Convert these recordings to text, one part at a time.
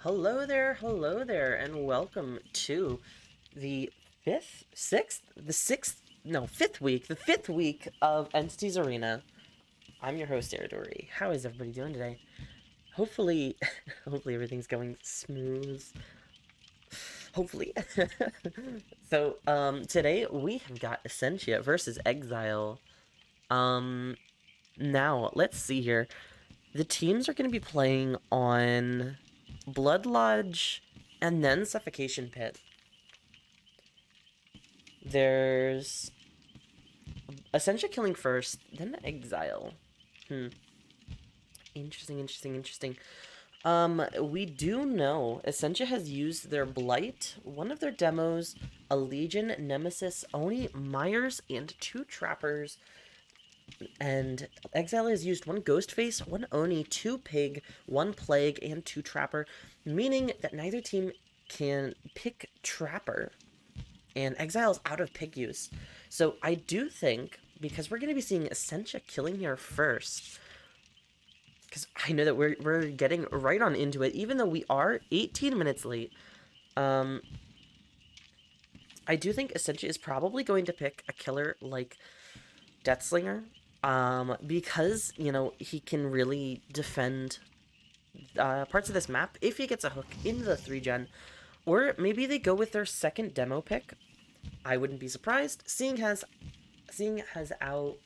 hello there, and welcome to the fifth week, the fifth week of Entities Arena. I'm your host, Eridori. How is everybody doing today? Hopefully, hopefully everything's going smooth. Hopefully. Today we have got Ascensia versus Exile. Um, Now, let's see here. The teams are going to be playing on Blood Lodge and then Suffocation Pit. There's Ascensia killing first, then Exile. Interesting. We do know Ascensia has used their Blight, one of their demos, a Legion, Nemesis, Oni, Myers, and 2 Trappers. And Exile has used 1 Ghostface, 1 Oni, 2 Pig, 1 Plague, and 2 Trapper, meaning that neither team can pick Trapper. And Exile's out of Pig use. So I do think, because we're going to be seeing Ascensia killing here first, because I know that we're getting right on into it, even though we are 18 minutes late. I do think Ascensia is probably going to pick a killer like Deathslinger, because, you know, he can really defend parts of this map if he gets a hook into the 3-gen. Or maybe they go with their second demo pick. I wouldn't be surprised, seeing as how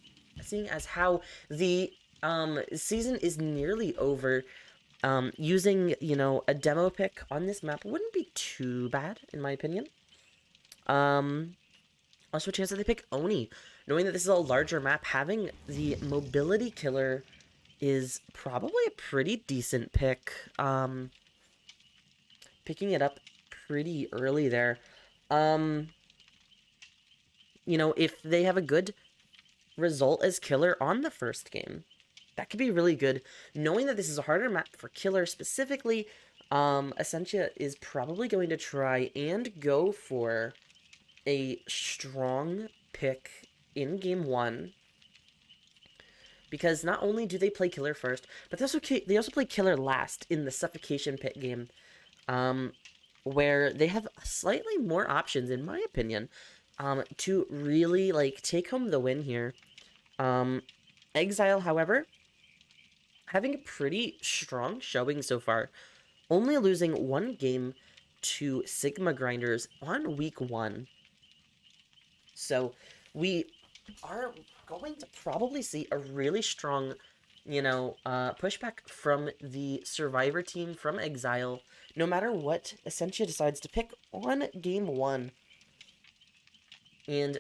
the season is nearly over. Using, you know, a demo pick on this map wouldn't be too bad, in my opinion. Also a chance that they pick Oni. Knowing that this is a larger map, having the mobility killer is probably a pretty decent pick. Picking it up pretty early there. You know, if they have a good result as killer on the first game, that could be really good. Knowing that this is a harder map for killer specifically, Ascensia is probably going to try and go for a strong pick in game 1. Because not only do they play killer first, but they also play killer last in the Suffocation Pit game, where they have slightly more options, in my opinion, to really, like, take home the win here. Exile, however, having a pretty strong showing so far, only losing 1 game to Sigma Grinders on week 1. So we are going to probably see a really strong, you know, pushback from the Survivor team from Exile, no matter what Ascensia decides to pick on game 1. And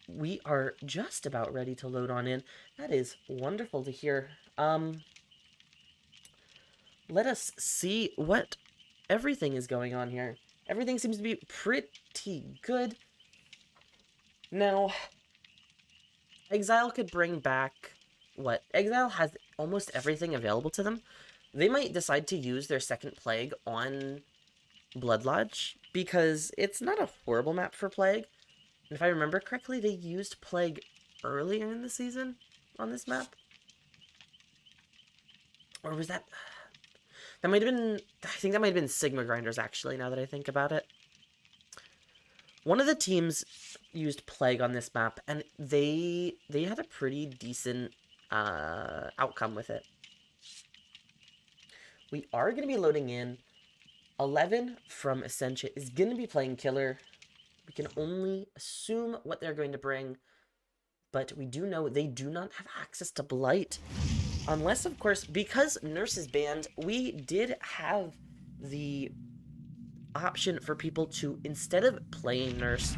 we are just about ready to load on in. That is wonderful to hear. Let us see what everything is going on here. Everything seems to be pretty good. Now, Exile could bring back... what? Exile has almost everything available to them. They might decide to use their second Plague on Blood Lodge, because it's not a horrible map for Plague. And if I remember correctly, they used Plague earlier in the season on this map. Or was that... that might have been... I think that might have been Sigma Grinders, actually, now that I think about it. One of the teams used Plague on this map, and they had a pretty decent outcome with it. We are going to be loading in. 11 from Ascensia is going to be playing killer. We can only assume what they're going to bring, but we do know they do not have access to Blight. Unless, of course, because Nurse is banned, we did have the option for people to, instead of playing Nurse,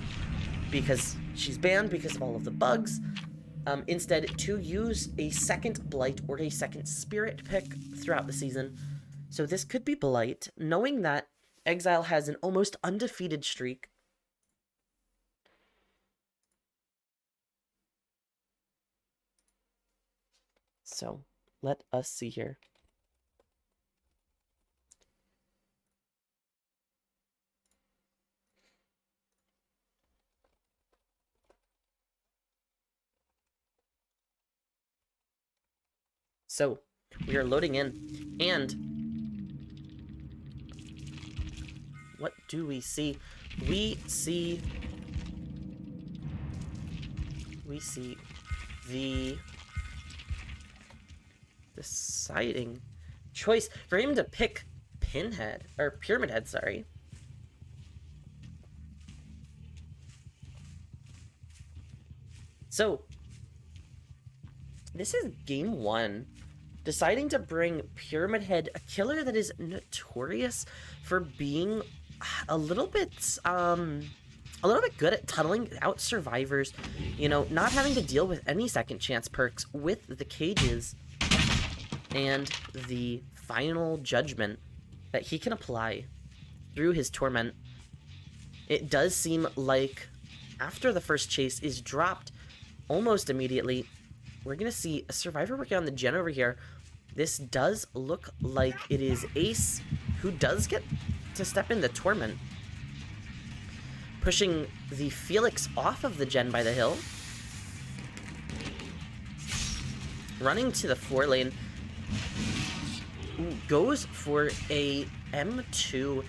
because she's banned because of all of the bugs, instead to use a second Blight or a second Spirit pick throughout the season. So this could be Blight, knowing that Exile has an almost undefeated streak. So let us see here. So we are loading in, and what do we see? We see the deciding choice for him to pick Pinhead, or Pyramid Head, sorry. So, this is game 1. Deciding to bring Pyramid Head, a killer that is notorious for being a little bit good at tunneling out survivors, you know, not having to deal with any second chance perks with the cages and the final judgment that he can apply through his torment. It does seem like after the first chase is dropped almost immediately, we're gonna see a survivor working on the gen over here. This does look like it is Ace, who does get to step in the torment, pushing the Felix off of the gen by the hill, running to the 4 lane, goes for a M2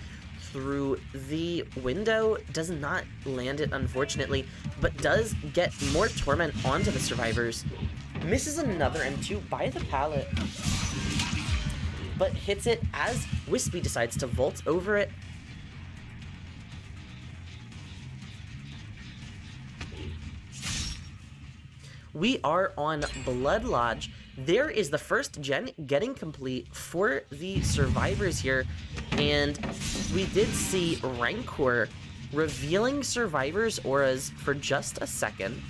through the window, does not land it unfortunately, but does get more torment onto the survivors. Misses another M2 by the pallet, but hits it as Wispy decides to vault over it. We are on Blood Lodge. There is the first gen getting complete for the survivors here, and we did see Rancor revealing survivors' auras for just a second,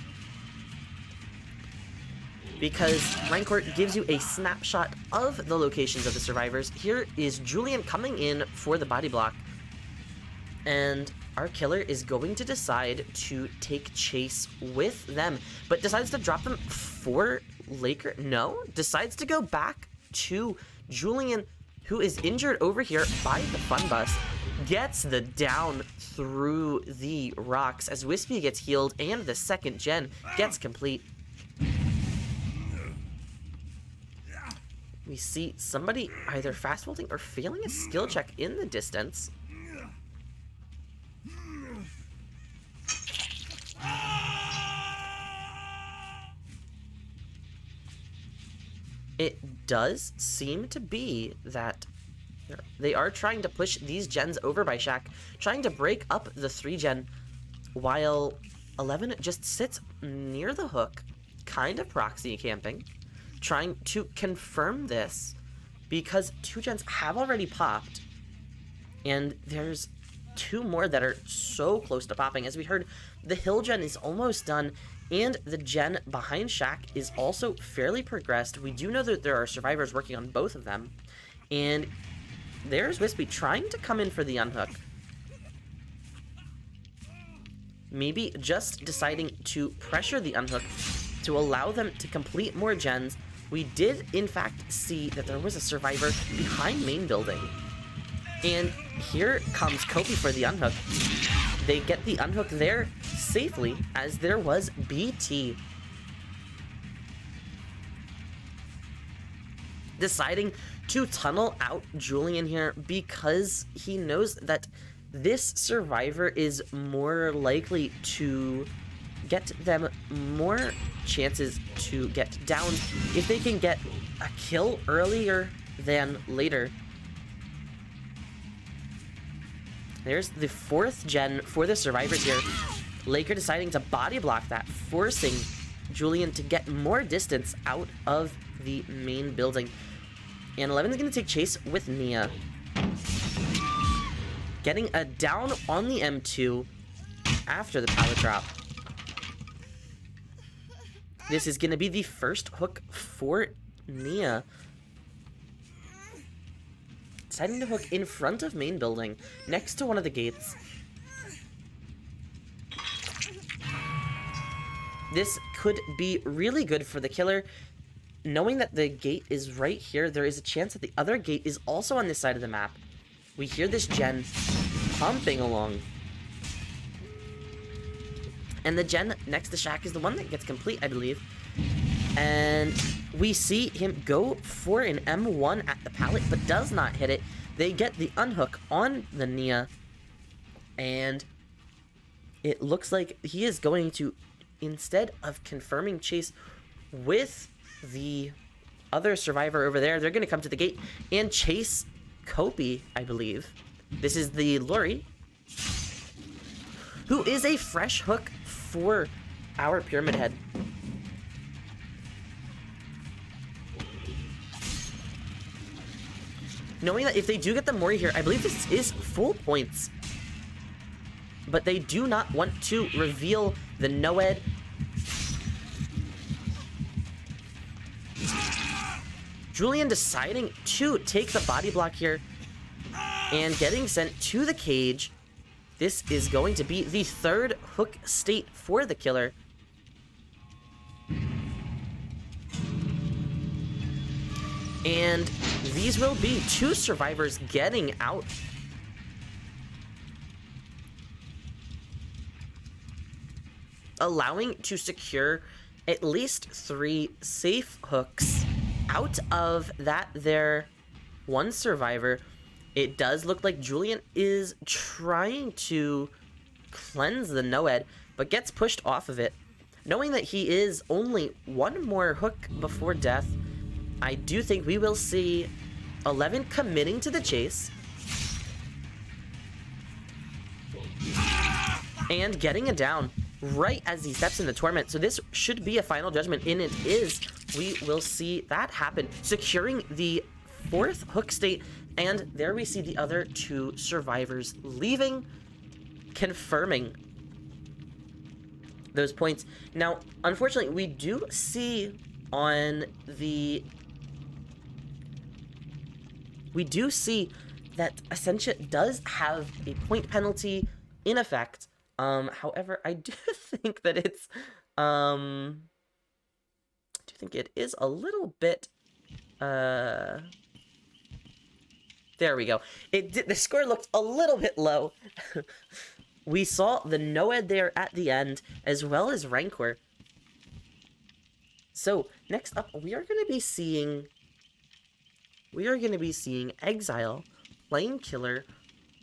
because Rancor gives you a snapshot of the locations of the survivors. Here is Julian coming in for the body block, and our killer is going to decide to take chase with them, but decides to drop them for Laker. No, decides to go back to Julian, who is injured over here by the fun bus. Gets the down through the rocks as Wispy gets healed, and the second gen gets complete. We see somebody either fast vaulting or failing a skill check in the distance. It does seem to be that they are trying to push these gens over by Shaq, trying to break up the 3 gen, while 11 just sits near the hook, kind of proxy camping, trying to confirm this, because 2 gens have already popped, and there's 2 more that are so close to popping. As we heard, the hill gen is almost done, and the gen behind Shaq is also fairly progressed. We do know that there are survivors working on both of them, and there's Wispy trying to come in for the unhook. Maybe just deciding to pressure the unhook to allow them to complete more gens. We did, in fact, see that there was a survivor behind main building. And here comes Kobe for the unhook. They get the unhook there safely, as there was BT. Deciding to tunnel out Julian here because he knows that this survivor is more likely to get them more chances to get down if they can get a kill earlier than later. There's the 4th gen for the survivors here. Laker deciding to body block that, forcing Julian to get more distance out of the main building. And 11 is going to take chase with Nia, getting a down on the M2 after the pallet drop. This is going to be the first hook for Nia. Deciding to hook in front of main building, next to one of the gates. This could be really good for the killer. Knowing that the gate is right here, there is a chance that the other gate is also on this side of the map. We hear this gen pumping along. And the gen next to Shaq is the one that gets complete, I believe. And we see him go for an M1 at the pallet, but does not hit it. They get the unhook on the Nia. And it looks like he is going to, instead of confirming chase with the other survivor over there, they're going to come to the gate and chase Kopi, I believe. This is the Lori, who is a fresh hook for our Pyramid Head. Knowing that if they do get the Mori here, I believe this is full points. But they do not want to reveal the Noed. Julian deciding to take the body block here and getting sent to the cage. This is going to be the third hook state for the killer. And these will be two survivors getting out. Allowing to secure at least 3 safe hooks out of that there one survivor. It does look like Julian is trying to cleanse the Noed, but gets pushed off of it. Knowing that he is only one more hook before death, I do think we will see 11 committing to the chase. And getting it down right as he steps into Torment. So this should be a final judgment, and it is. We will see that happen. Securing the 4th hook state, and there we see the other 2 survivors leaving, confirming those points. Now, unfortunately, we do see on the... We do see that Ascensia does have a point penalty in effect. However, I do think that it's, I do think it is a little bit, there we go. The score looked a little bit low. We saw the Noed there at the end, as well as Rancor. So, next up, we are going to be seeing Exile playing Killer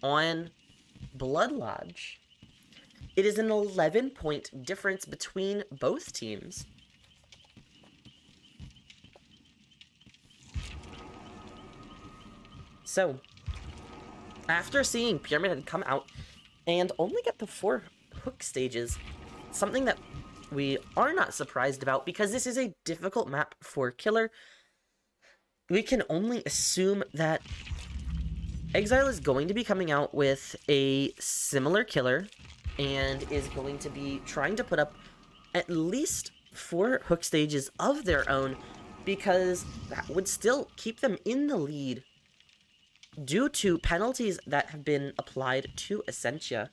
on Blood Lodge. It is an 11-point difference between both teams. So, after seeing Pyramid Head come out and only get the 4 hook stages, something that we are not surprised about, because this is a difficult map for Killer, we can only assume that Exile is going to be coming out with a similar Killer and is going to be trying to put up at least 4 hook stages of their own, because that would still keep them in the lead due to penalties that have been applied to Ascensia.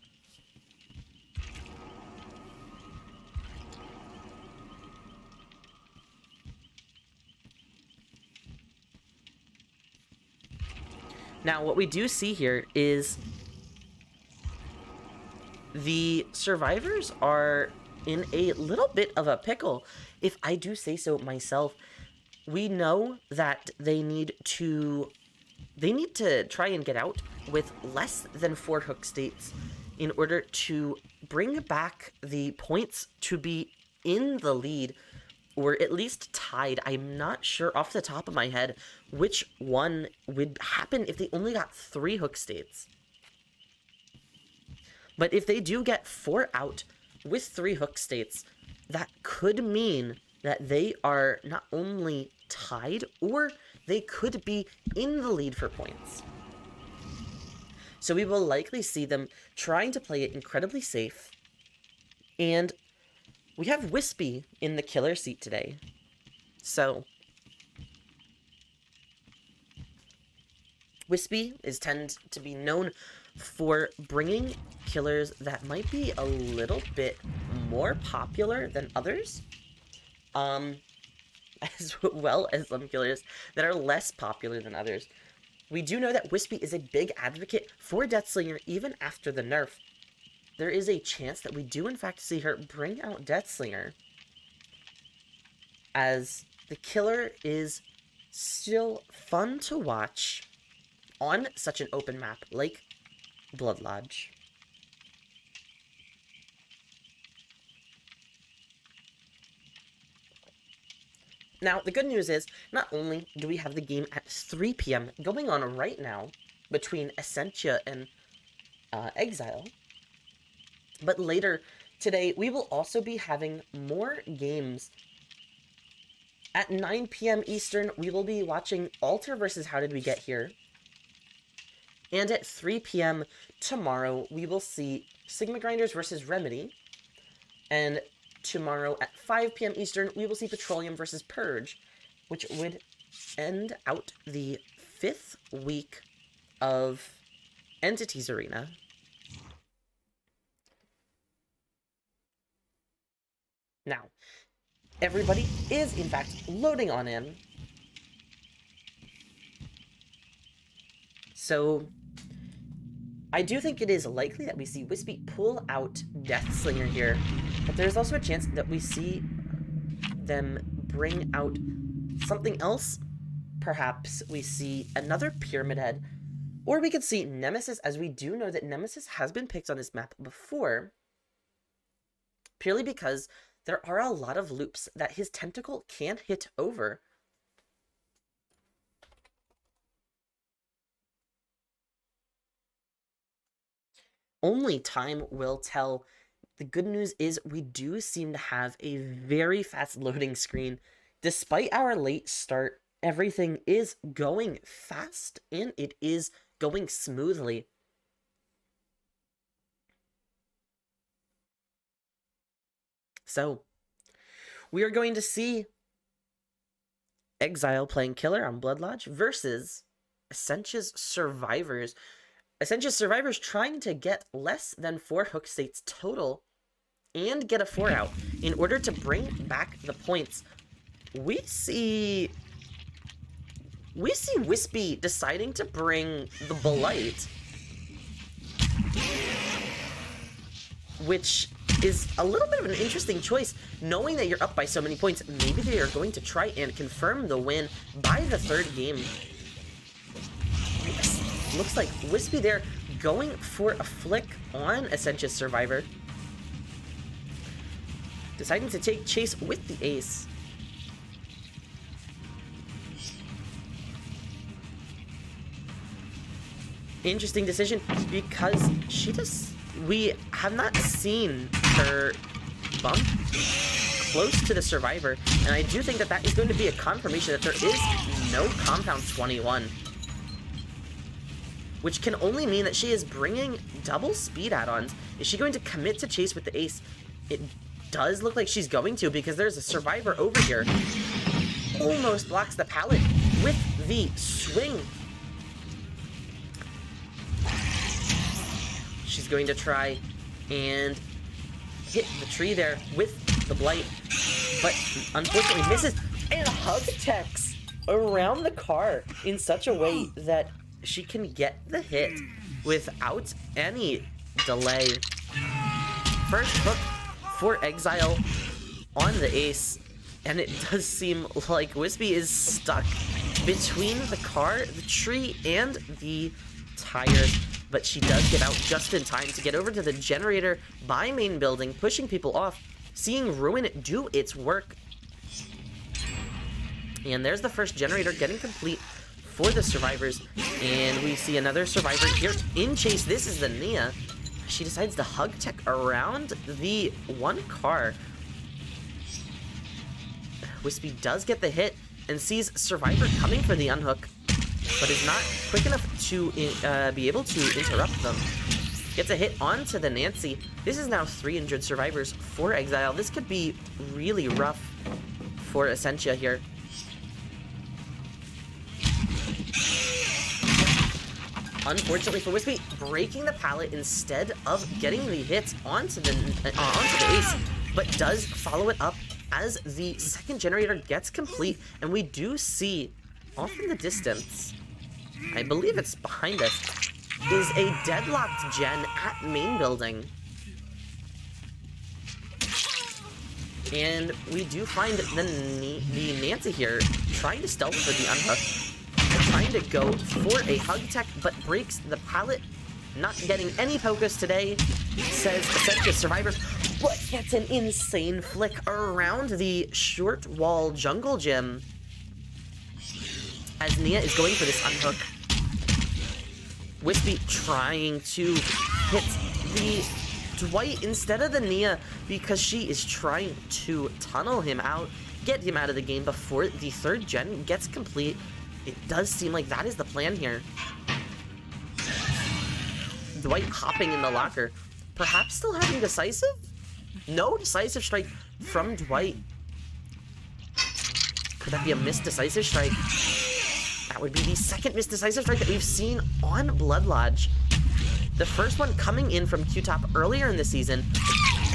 Now, what we do see here is the survivors are in a little bit of a pickle, if I do say so myself. We know that they need to try and get out with less than 4 hook states in order to bring back the points to be in the lead, or at least tied. I'm not sure off the top of my head which one would happen if they only got 3 hook states. But if they do get 4 out with 3 hook states, that could mean that they are not only tied, or they could be in the lead for points. So we will likely see them trying to play it incredibly safe. And we have Wispy in the killer seat today. So Wispy tend to be known for bringing killers that might be a little bit more popular than others, as well as some killers that are less popular than others. We do know that Wispy is a big advocate for Deathslinger even after the nerf. There is a chance that we do in fact see her bring out Deathslinger, as the killer is still fun to watch on such an open map like Blood Lodge. Now, the good news is, not only do we have the game at 3 p.m. going on right now between Ascensia and Exile, but later today we will also be having more games. At 9 p.m. Eastern, we will be watching Alter versus How Did We Get Here? And at 3 p.m. tomorrow, we will see Sigma Grinders versus Remedy. And tomorrow at 5 p.m. Eastern, we will see Petroleum versus Purge, which would end out the 5th week of Entities Arena. Now, everybody is, in fact, loading on in. So, I do think it is likely that we see Wispy pull out Deathslinger here, but there's also a chance that we see them bring out something else. Perhaps we see another Pyramid Head, or we could see Nemesis, as we do know that Nemesis has been picked on this map before, purely because there are a lot of loops that his tentacle can hit over. Only time will tell. The good news is we do seem to have a very fast loading screen. Despite our late start, everything is going fast and it is going smoothly. So, we are going to see Exile playing Killer on Blood Lodge versus Ascensia's Survivors. Ascensia's Survivors trying to get less than 4 hook states total and get a 4 out in order to bring back the points. We see Wispy deciding to bring the Blight, which is a little bit of an interesting choice, knowing that you're up by so many points. Maybe they are going to try and confirm the win by the 3rd game. Looks like Wispy there going for a flick on Ascensia's Survivor. Deciding to take chase with the ace. Interesting decision, because we have not seen her bump close to the Survivor, and I do think that that is going to be a confirmation that there is no Compound 21. Which can only mean that she is bringing double speed add-ons. Is she going to commit to chase with the ace? It does look like she's going to, because there's a Survivor over here. Almost blocks the pallet with the swing. She's going to try and hit the tree there with the Blight, but unfortunately misses, and hug techs around the car in such a way that she can get the hit without any delay. First hook for Exile on the ace, and it does seem like Wispy is stuck between the car, the tree, and the tires, but she does get out just in time to get over to the generator by main building, pushing people off, seeing Ruin do its work. And there's the first generator getting complete for the Survivors, and we see another Survivor here in chase. This is the Nia. She decides to hug tech around the one car. Wispy does get the hit and sees Survivor coming for the unhook, but is not quick enough to be able to interrupt them. Gets a hit onto the Nancy. This is now 3 injured Survivors for Exile. This could be really rough for Ascensia here. Unfortunately for Wispy, breaking the pallet instead of getting the hits onto the ace, but does follow it up as the second generator gets complete, and we do see, off in the distance, I believe it's behind us, is a deadlocked gen at main building. And we do find the Nancy here trying to stealth for the unhook, trying to go for a hug tech, but breaks the pallet. Not getting any focus today, says Ascensia Survivors. but gets an insane flick around the short wall jungle gym as Nia is going for this unhook. Wispy trying to hit the Dwight instead of the Nia because she is trying to tunnel him out, get him out of the game before the third gen gets complete. It does seem like that is the plan here. Dwight hopping in the locker. Perhaps still having decisive? No decisive strike from Dwight. Could that be a missed decisive strike? That would be the second missed decisive strike that we've seen on Blood Lodge. The first one coming in from Q-Top earlier in the season.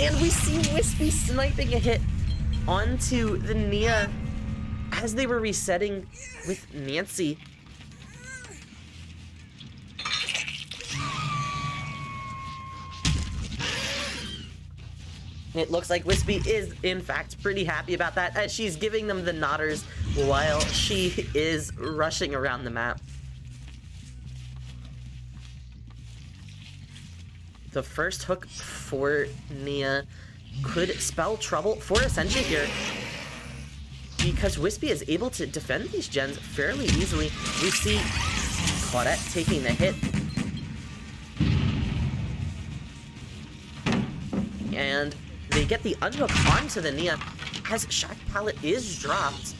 And we see Wispy sniping a hit onto the Nia as they were resetting with Nancy. It looks like Wispy is, in fact, pretty happy about that, as she's giving them the nodders while she is rushing around the map. The first hook for Nia could spell trouble for Ascensia here, because Wispy is able to defend these gens fairly easily. We see Claudette taking the hit. And they get the unhook onto the Nia as Shack Pallet is dropped.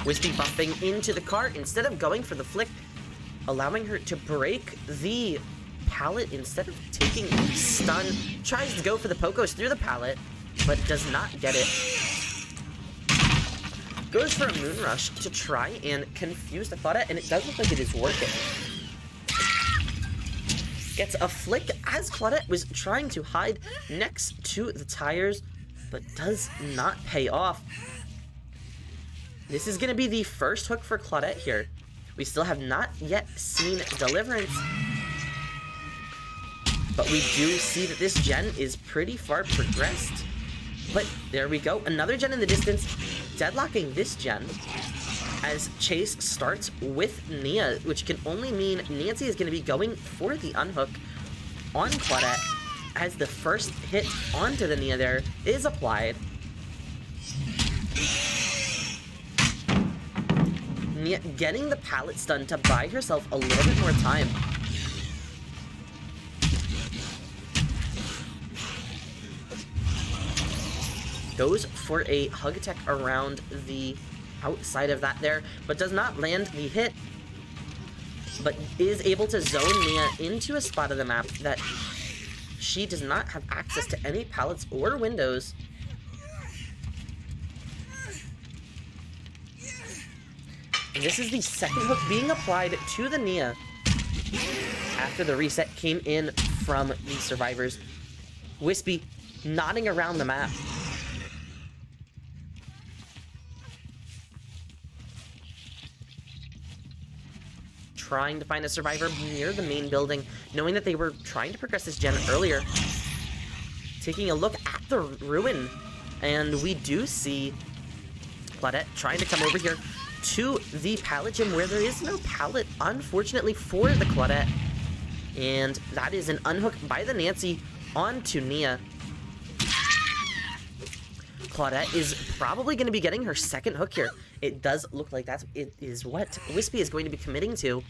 Wispy bumping into the cart instead of going for the flick, allowing her to break the pallet instead of taking the stun. Tries to go for the Pokos through the pallet, but does not get it. Goes for a Moon Rush to try and confuse the Claudette, and it does look like it is working. Gets a flick as Claudette was trying to hide next to the tires, but does not pay off. This is going to be the first hook for Claudette here. We still have not yet seen Deliverance, but we do see that this gen is pretty far progressed. But there we go, another gen in the distance, deadlocking this gen as Chase starts with Nia, which can only mean Nancy is going to be going for the unhook on Claudette as the first hit onto the Nia there is applied. Nia getting the pallet stun to buy herself a little bit more time. Goes for a hug attack around the outside of that there, but does not land the hit, but is able to zone Nia into a spot of the map that she does not have access to any pallets or windows. And this is the second hook being applied to the Nia after the reset came in from the survivors. Wispy nodding around the map. Trying to find a survivor near the main building, knowing that they were trying to progress this gen earlier. Taking a look at the ruin, and we do see Claudette trying to come over here to the pallet gym where there is no pallet, unfortunately, for the Claudette. And that is an unhook by the Nancy onto Nia. Claudette is probably going to be getting her second hook here. It does look like it is what Wispy is going to be committing to,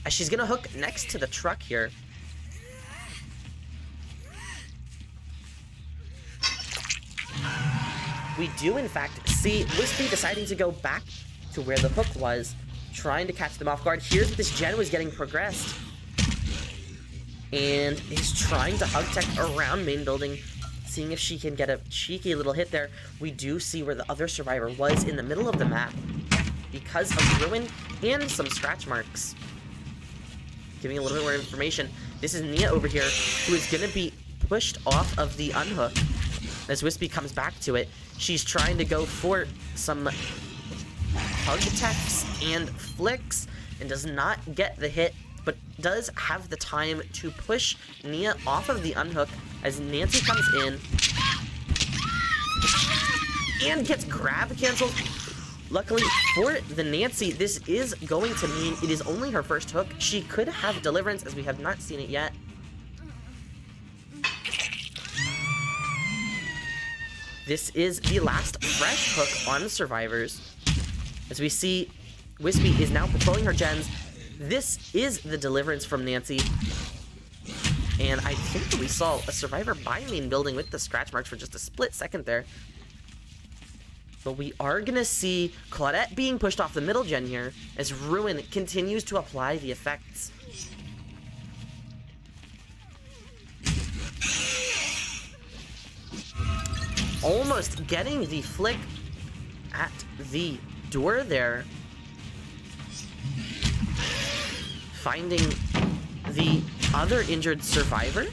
as she's going to hook next to the truck here. We do, in fact, see Wispy deciding to go back to where the hook was, trying to catch them off guard. Here's what this gen was getting progressed, and is trying to hug tech around main building, seeing if she can get a cheeky little hit there. We do see where the other survivor was in the middle of the map because of ruin and some scratch marks. Giving a little bit more information, this is Nia over here, who is going to be pushed off of the unhook as Wispy comes back to it. She's trying to go for some hug attacks and flicks and does not get the hit, but does have the time to push Nia off of the unhook as Nancy comes in and gets grab canceled. Luckily for the Nancy, this is going to mean it is only her first hook. She could have Deliverance, as we have not seen it yet. This is the last fresh hook on Survivors. As we see, Wispy is now patrolling her gens. This is the Deliverance from Nancy. And I think that we saw a Survivor by main building with the scratch marks for just a split second there. But we are going to see Claudette being pushed off the middle gen here as Ruin continues to apply the effects. Almost getting the flick at the door there. Finding the other injured survivor.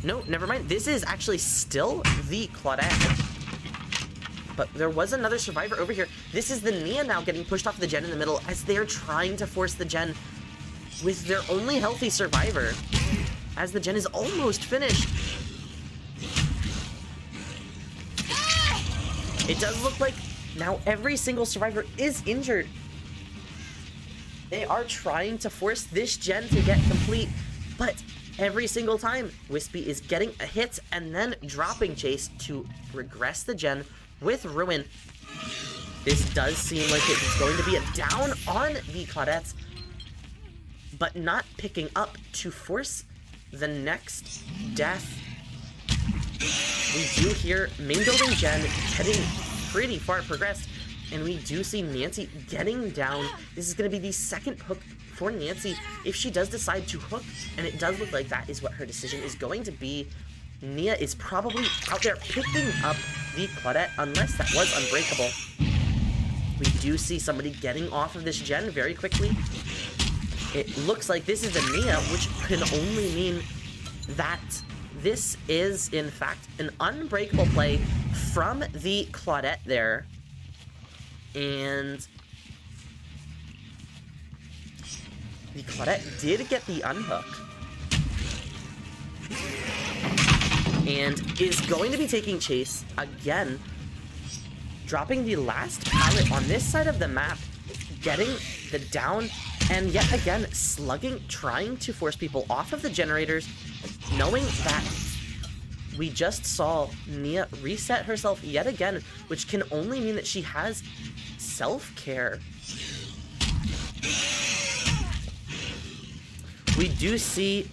No, never mind. This is actually still the Claudette. But there was another survivor over here. This is the Nia now getting pushed off the gen in the middle as they're trying to force the gen with their only healthy survivor. As the gen is almost finished. It does look like now every single survivor is injured. They are trying to force this gen to get complete, but every single time, Wispy is getting a hit and then dropping Chase to regress the gen with Ruin. This does seem like it's going to be a down on the Claudettes, but not picking up to force the next death. We do hear main building gen getting pretty far progressed, and we do see Nancy getting down. This is going to be the second hook for Nancy if she does decide to hook, and it does look like that is what her decision is going to be. Nia is probably out there picking up the Claudette, unless that was Unbreakable. We do see somebody getting off of this gen very quickly. It looks like this is a Nia, which can only mean that this is, in fact, an Unbreakable play from the Claudette there. And the Claudette did get the unhook. And is going to be taking Chase again. Dropping the last pallet on this side of the map. Getting the down. And yet again, slugging, trying to force people off of the generators. Knowing that we just saw Nia reset herself yet again. Which can only mean that she has self-care. We do see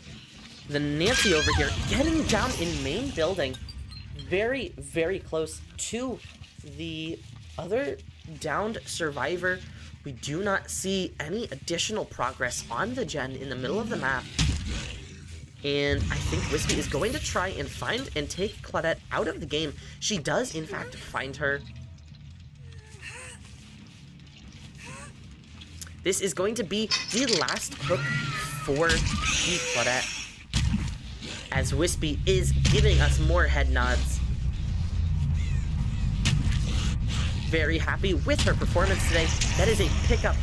the Nancy over here getting down in main building. Very, very close to the other downed survivor. We do not see any additional progress on the gen in the middle of the map. And I think Wispy is going to try and find and take Claudette out of the game. She does, in fact, find her. This is going to be the last hook for the Claudette, as Wispy is giving us more head nods. Very happy with her performance today. That is a pickup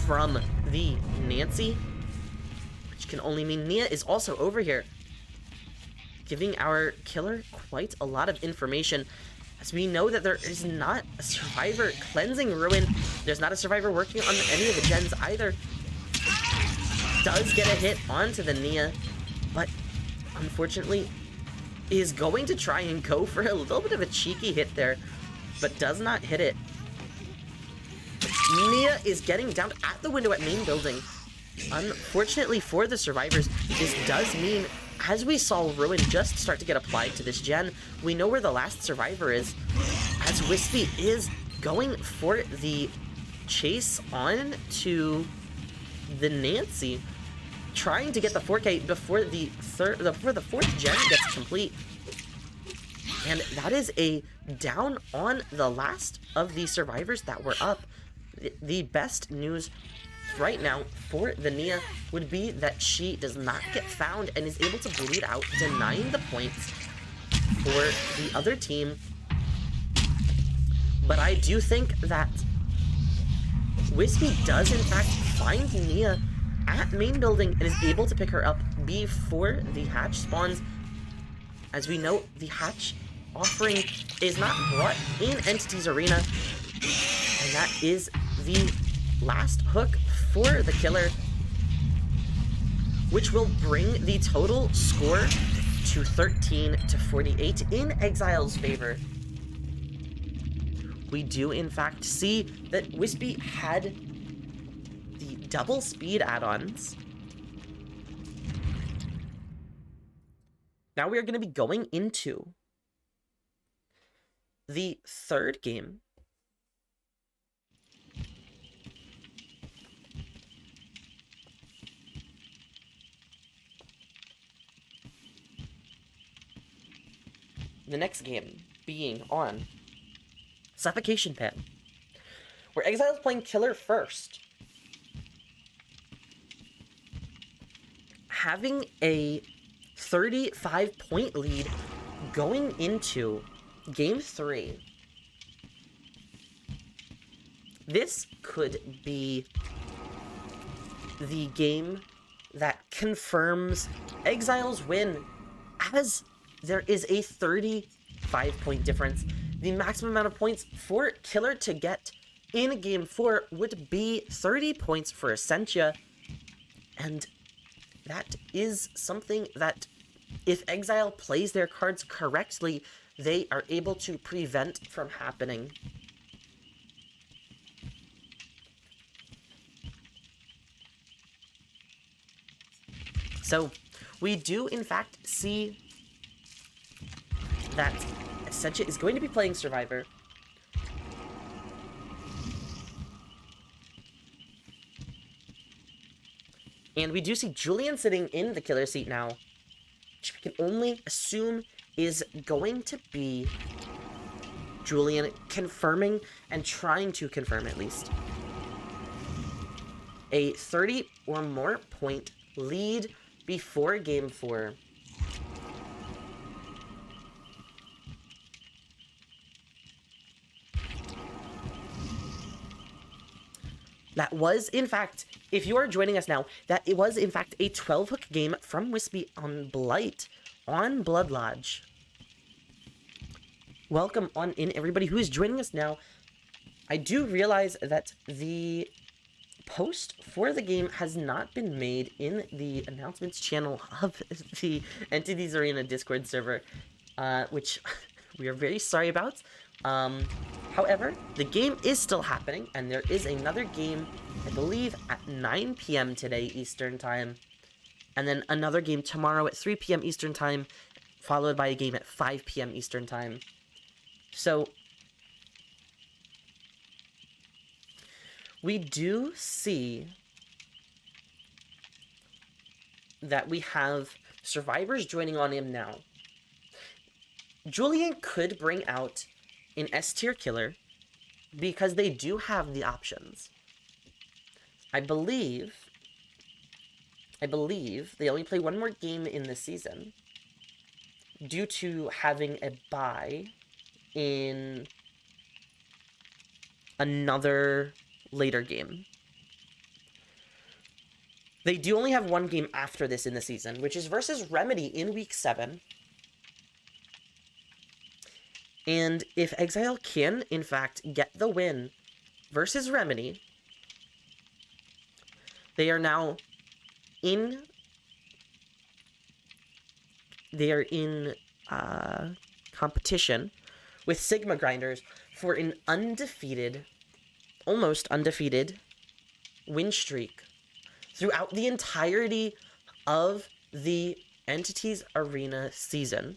from the Nancy, which can only mean Nia is also over here, giving our killer quite a lot of information. As we know that there is not a survivor cleansing Ruin. There's not a survivor working on any of the gens either. Does get a hit onto the Nia, but unfortunately is going to try and go for a little bit of a cheeky hit there, but does not hit it. Nia is getting down at the window at main building. Unfortunately for the survivors, this does mean, as we saw Ruin just start to get applied to this gen, we know where the last survivor is, as Wispy is going for the chase on to the Nancy, trying to get the 4K before the fourth gen gets complete. And that is a down on the last of the survivors that were up. The best news right now for the Nia would be that she does not get found and is able to bleed out, denying the points for the other team. But I do think that Wispy does in fact find Nia at main building and is able to pick her up before the hatch spawns. As we know, the hatch offering is not brought in Entities Arena. And that is the last hook for the killer, which will bring the total score to 13-48 in Exile's favor. We do, in fact, see that Wispy had the double speed add-ons. Now we are going to be going into the third game. The next game being on Suffocation Pit, where Exile is playing Killer first. Having a 35-point lead going into Game 3. This could be the game that confirms Exile's win, as there is a 35-point difference. The maximum amount of points for Killer to get in Game 4 would be 30 points for Ascensia, and that is something that, if Exile plays their cards correctly, they are able to prevent from happening. So, we do in fact see that Ascensia is going to be playing Survivor. And we do see Julian sitting in the killer seat now, which we can only assume is going to be Julian confirming and trying to confirm, at least, a 30 or more point lead before Game 4. That was, in fact, if you are joining us now, that it was, in fact, a 12-hook game from Wispy on Blight on Blood Lodge. Welcome on in, everybody who is joining us now. I do realize that the post for the game has not been made in the announcements channel of the Entities Arena Discord server, which we are very sorry about. However, the game is still happening, and there is another game, I believe, at 9 p.m. today Eastern Time, and then another game tomorrow at 3 p.m. Eastern Time, followed by a game at 5 p.m. Eastern Time. So, we do see that we have survivors joining on him now. Julian could bring out an S-tier killer because they do have the options. I believe they only play one more game in this season due to having a bye in another later game. They do only have one game after this in the season, which is versus Remedy in Week 7. And if Exile can, in fact, get the win versus Remedy, they are now in... They are in competition with Sigma Grinders for an undefeated, almost undefeated, win streak throughout the entirety of the Entities Arena season.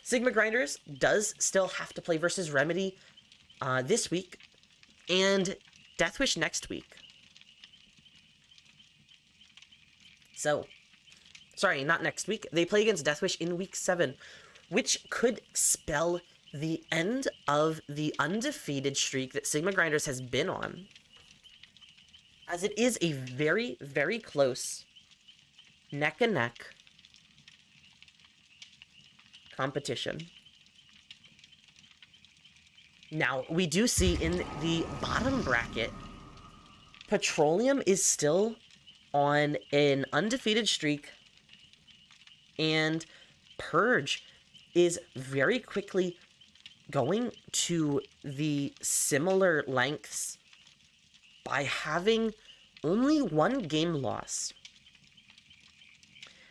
Sigma Grinders does still have to play versus Remedy this week, and Deathwish next week. So, sorry, not next week. They play against Deathwish in Week 7, which could spell the end of the undefeated streak that Sigma Grinders has been on, as it is a very, very close neck-and-neck competition. Now, we do see in the bottom bracket, Petroleum is still on an undefeated streak, and Purge is very quickly going to the similar lengths by having only one game loss,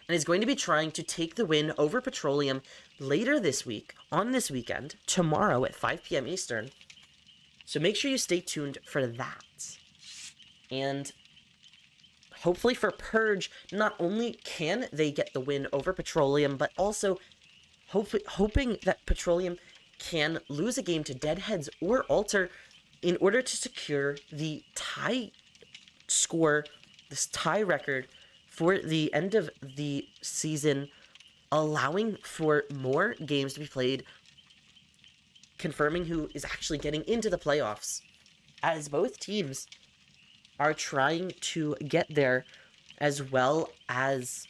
and is going to be trying to take the win over Petroleum later this week, on this weekend, tomorrow at 5 p.m. Eastern. So make sure you stay tuned for that. And hopefully for Purge, not only can they get the win over Petroleum, but also hoping that Petroleum can lose a game to Deadheads or Alter in order to secure the tie score, this tie record for the end of the season, allowing for more games to be played, confirming who is actually getting into the playoffs, as both teams are trying to get there, as well as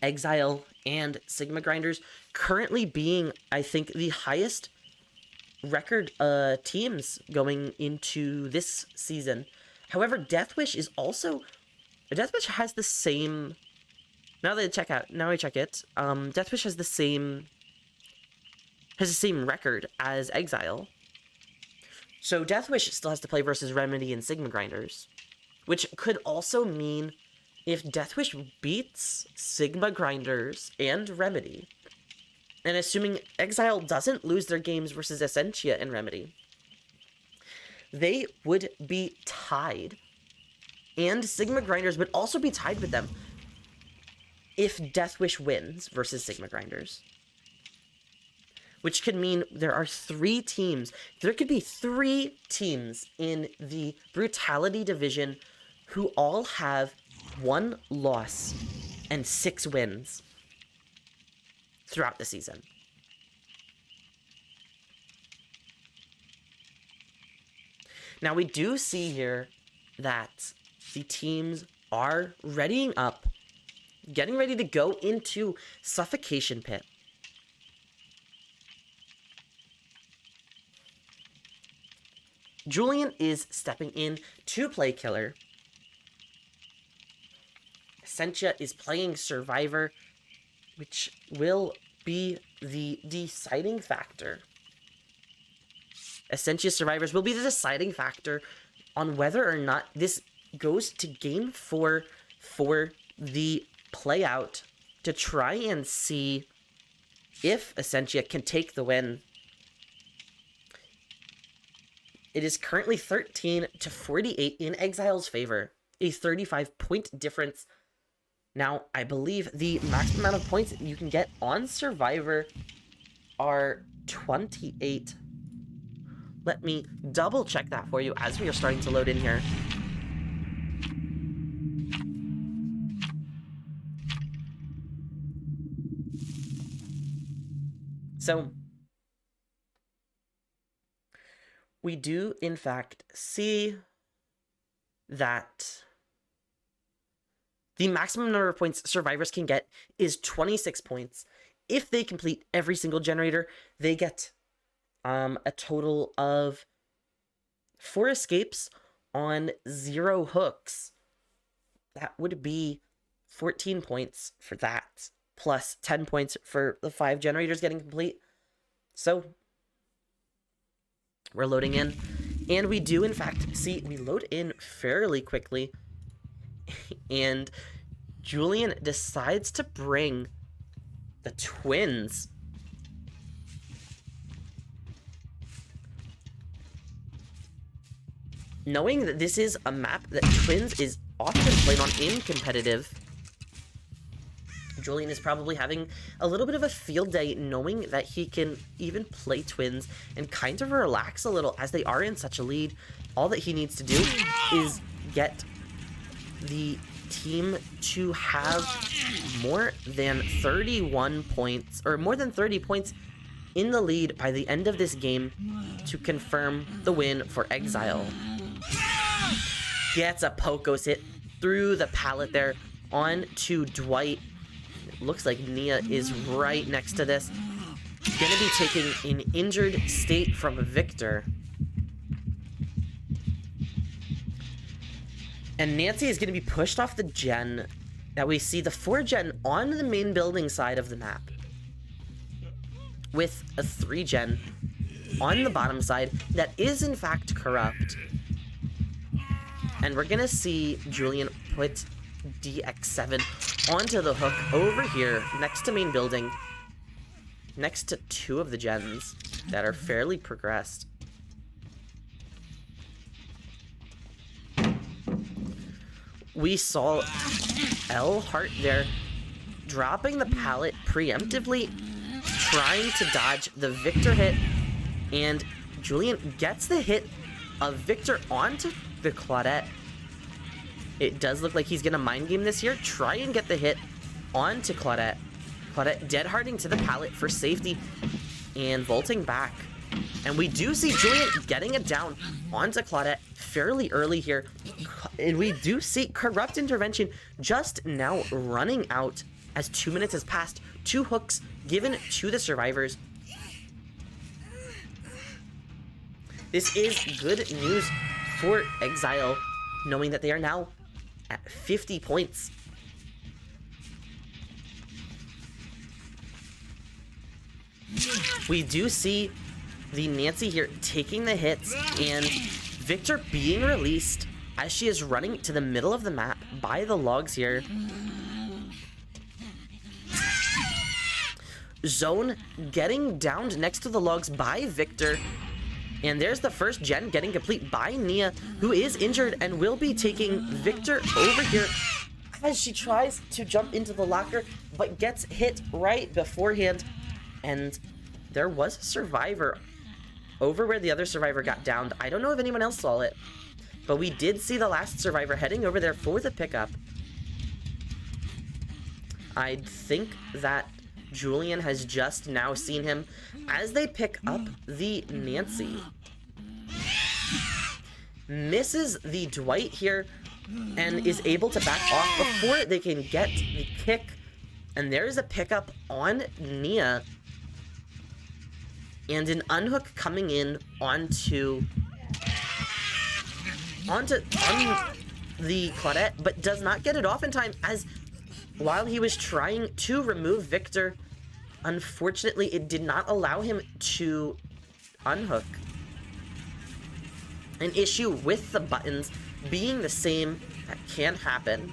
Exile and Sigma Grinders currently being, I think, the highest record teams going into this season. However, Deathwish is also... Deathwish has the same... Now I check it, Deathwish has the same record as Exile. So Deathwish still has to play versus Remedy and Sigma Grinders, which could also mean if Deathwish beats Sigma Grinders and Remedy, and assuming Exile doesn't lose their games versus Ascensia and Remedy, they would be tied. And Sigma Grinders would also be tied with them if Deathwish wins versus Sigma Grinders. Which could mean there are 3 teams. There could be 3 teams in the Brutality division who all have 1 loss and 6 wins throughout the season. Now, we do see here that the teams are readying up, getting ready to go into Suffocation Pit. Julian is stepping in to play Killer. Ascensia is playing Survivor, which will be the deciding factor. Ascensia Survivors will be the deciding factor on whether or not this goes to Game 4 for the playout to try and see if Ascensia can take the win. It is currently 13-48 in Exile's favor, a 35-point difference. Now, I believe the maximum amount of points you can get on Survivor are 28. Let me double check that for you as we are starting to load in here. So, we do, in fact, see that the maximum number of points survivors can get is 26 points. If they complete every single generator, they get a total of 4 escapes on 0 hooks. That would be 14 points for that, plus 10 points for the 5 generators getting complete. So, we're loading in, and we do, in fact, see, we load in fairly quickly, and Julian decides to bring the twins. Knowing that this is a map that Twins is often played on in competitive, Julian is probably having a little bit of a field day knowing that he can even play Twins and kind of relax a little as they are in such a lead. All that he needs to do is get the team to have more than 31 points, or more than 30 points in the lead by the end of this game to confirm the win for Exile. Gets a Pokos hit through the pallet there on to Dwight. It looks like Nia is right next to this. Gonna be taking an injured state from Victor. And Nancy is going to be pushed off the gen that we see the 4 gen on the main building side of the map. with a 3-gen on the bottom side that is in fact corrupt. And we're gonna see Julian put DX7 onto the hook over here next to main building, next to 2 of the gens that are fairly progressed. We saw L Hart there dropping the pallet preemptively, trying to dodge the Victor hit, and Julian gets the hit of Victor onto the Claudette. It does look like he's gonna mind game this here, try and get the hit onto Claudette. Claudette dead harding to the pallet for safety and vaulting back. And we do see Julian getting it down onto Claudette fairly early here. And we do see Corrupt Intervention just now running out as 2 minutes has passed. 2 hooks given to the survivors. This is good news for Exile, knowing that they are now at 50 points. We do see the Nancy here taking the hits and Victor being released as she is running to the middle of the map by the logs here. Zone getting downed next to the logs by Victor. And there's the first gen getting complete by Nia, who is injured and will be taking Victor over here as she tries to jump into the locker, but gets hit right beforehand. And there was a survivor over where the other survivor got downed. I don't know if anyone else saw it, but we did see the last survivor heading over there for the pickup. I think that Julian has just now seen him as they pick up the Nancy. Misses the Dwight here and is able to back off before they can get the kick. And there's a pickup on Nia. And an unhook coming in onto the Claudette, but does not get it off in time, as while he was trying to remove Victor, unfortunately it did not allow him to unhook. An issue with the buttons being the same that can happen.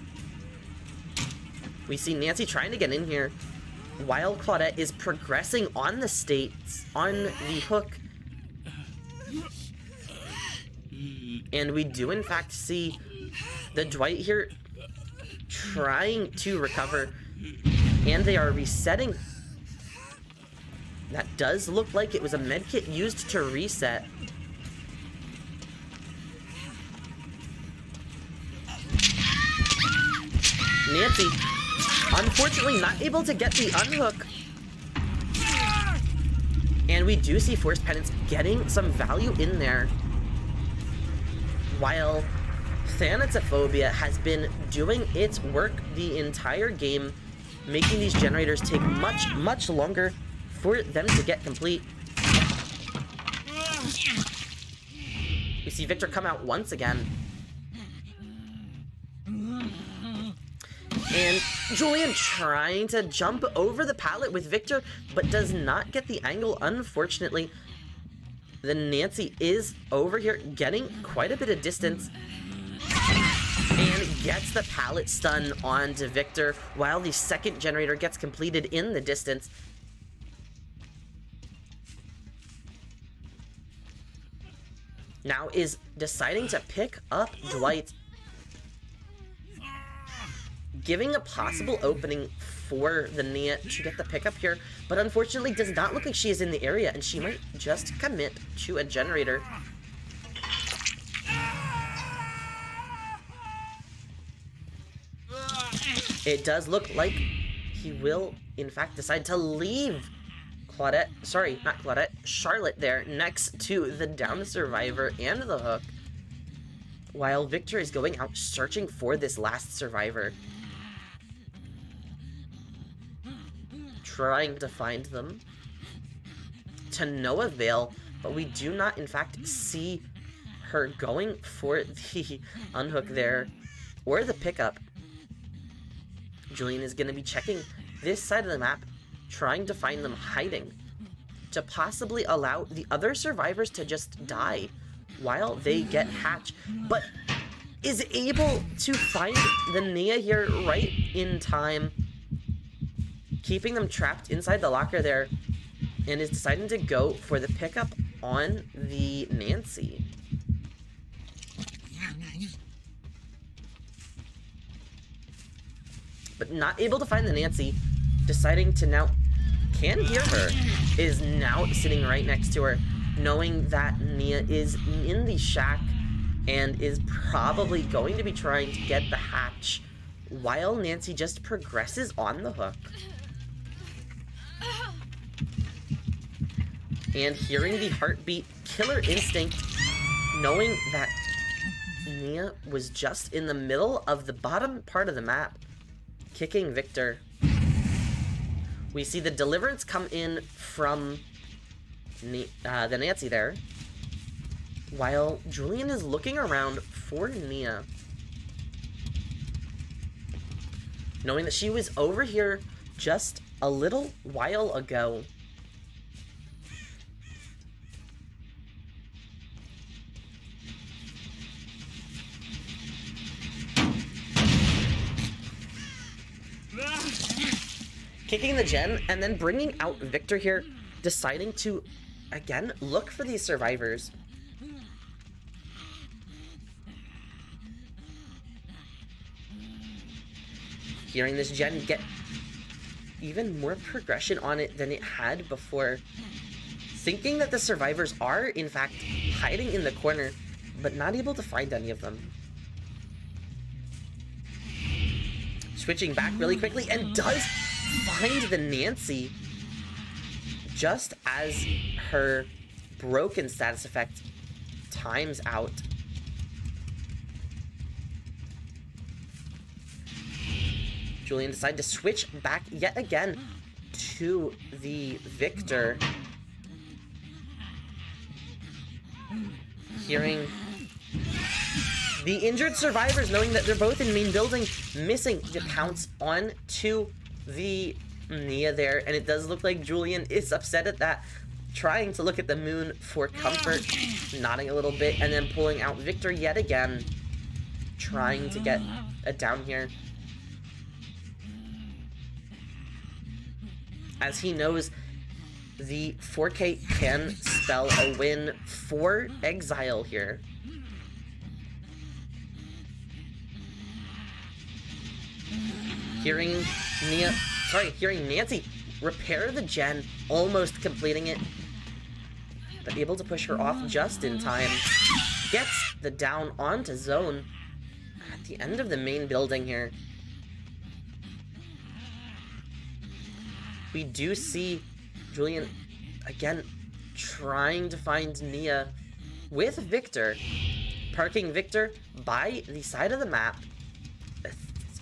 We see Nancy trying to get in here while Claudette is progressing on the states, on the hook. And we do in fact see the Dwight here trying to recover, and they are resetting. That does look like it was a medkit used to reset. Nancy, unfortunately not able to get the unhook. And we do see Force Penance getting some value in there, while Thanatophobia has been doing its work the entire game, making these generators take much longer for them to get complete. We see Victor come out once again. And Julian trying to jump over the pallet with Victor, but does not get the angle, unfortunately. The Nancy is over here getting quite a bit of distance and gets the pallet stun onto Victor, while the second generator gets completed in the distance. Now is deciding to pick up Dwight, giving a possible opening for the Nia to get the pickup here, but unfortunately does not look like she is in the area, and she might just commit to a generator. It does look like he will, in fact, decide to leave Claudette, sorry, not Claudette, Charlotte there next to the down survivor and the hook, while Victor is going out searching for this last survivor, trying to find them, to no avail. But we do not, in fact, see her going for the unhook there, or the pickup. Julian is going to be checking this side of the map, trying to find them hiding. to possibly allow the other survivors to just die while they get Hatch, but is able to find the Nia here right in time, keeping them trapped inside the locker there, and is deciding to go for the pickup on the Nancy. But not able to find the Nancy, deciding to now can hear her, is now sitting right next to her, knowing that Nia is in the shack and is probably going to be trying to get the hatch while Nancy just progresses on the hook. And hearing the heartbeat, killer instinct, knowing that Nia was just in the middle of the bottom part of the map, kicking Victor. We see the deliverance come in from the Nancy there, while Julian is looking around for Nia, knowing that she was over here just a little while ago. Kicking the gen, and then bringing out Victor here, deciding to, again, look for these survivors. Hearing this gen get even more progression on it than it had before. Thinking that the survivors are, in fact, hiding in the corner, but not able to find any of them. Switching back really quickly, and does find the Nancy just as her broken status effect times out. Julian decided to switch back yet again to the Victor. Hearing the injured survivors, knowing that they're both in main building, missing, to pounce on to the Nia there, and it does look like Julian is upset at that, trying to look at the moon for comfort, nodding a little bit, and then pulling out Victor yet again, trying to get a down here, as he knows the 4K can spell a win for Exile here. Hearing Nancy repair the gen, almost completing it, but able to push her off just in time. Gets the down onto zone at the end of the main building here. We do see Julian, again, trying to find Nia with Victor, parking Victor by the side of the map,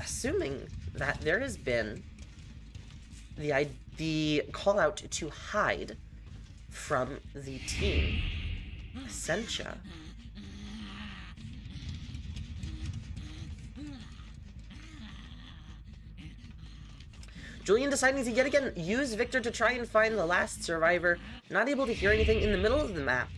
assuming that there has been the call out to hide from the team, Ascensia. Julian deciding to yet again use Victor to try and find the last survivor, not able to hear anything in the middle of the map.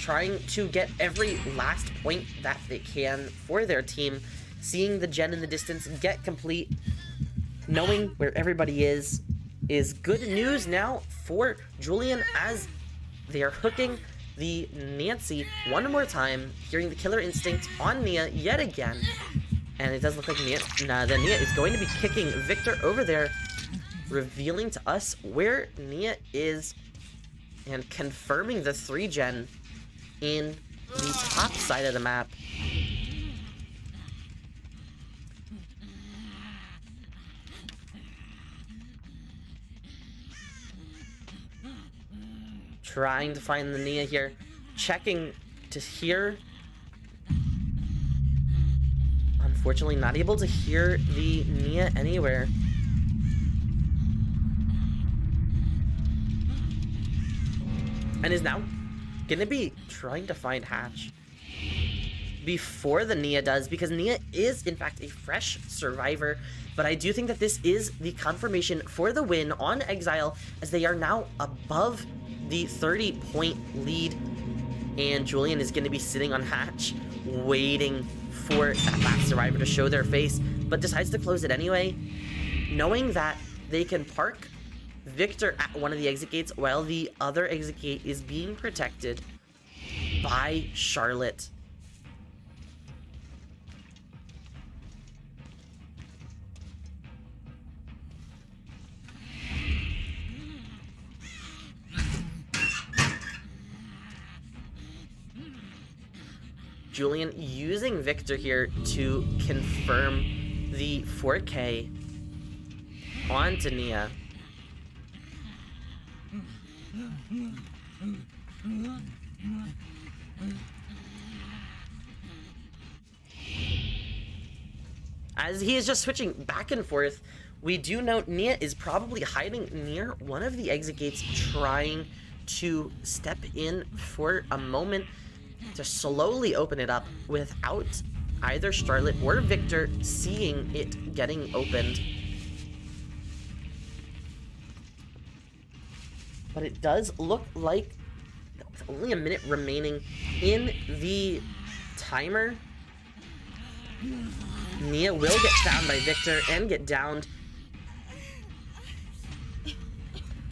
Trying to get every last point that they can for their team, seeing the gen in the distance get complete, knowing where everybody is good news now for Julian, as they are hooking the Nancy one more time, hearing the killer instinct on Nia yet again. And it does look like the Nia is going to be kicking Victor over there, revealing to us where Nia is, and confirming the 3-gen in the top side of the map. Trying to find the Nia here, checking to hear. Unfortunately, not able to hear the Nia anywhere. And is now gonna be trying to find Hatch, before the Nia does, because Nia is, in fact, a fresh survivor. But I do think that this is the confirmation for the win on Exile, as they are now above the 30-point lead. And Julian is going to be sitting on hatch, waiting for that last survivor to show their face, but decides to close it anyway, knowing that they can park Victor at one of the exit gates while the other exit gate is being protected by Charlotte. Julian using Victor here to confirm the 4K onto Nia. As he is just switching back and forth, we do note Nia is probably hiding near one of the exit gates, trying to step in for a moment to slowly open it up without either Charlotte or Victor seeing it getting opened. But it does look like with only a minute remaining in the timer, Nia will get found by Victor and get downed,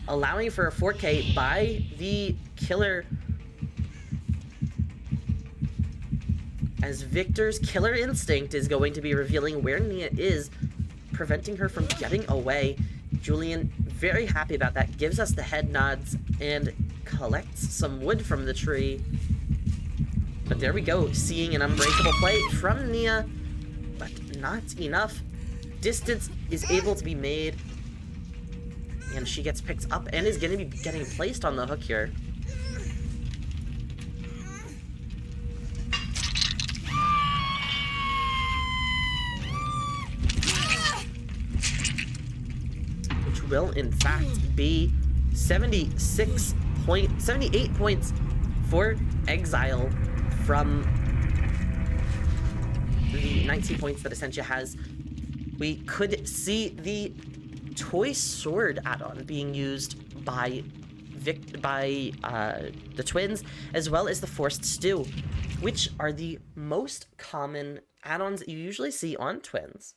allowing for a 4K by the killer, as Victor's killer instinct is going to be revealing where Nia is, preventing her from getting away. Julian, very happy about that, gives us the head nods and collects some wood from the tree. But there we go, seeing an unbreakable play from Nia, but not enough. Distance is able to be made, and she gets picked up and is going to be getting placed on the hook here. Which will, in fact, be 78 points for Exile from the 19 points that Ascensia has. We could see the toy sword add-on being used by the twins, as well as the forced stew, which are the most common add-ons that you usually see on twins.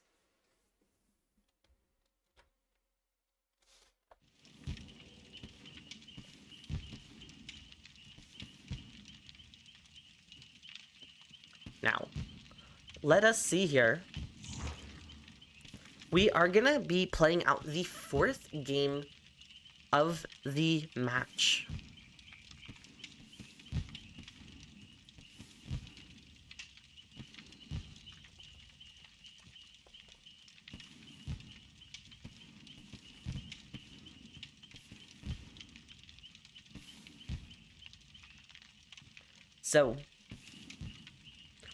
Now, let us see here. We are gonna be playing out the fourth game of the match. So,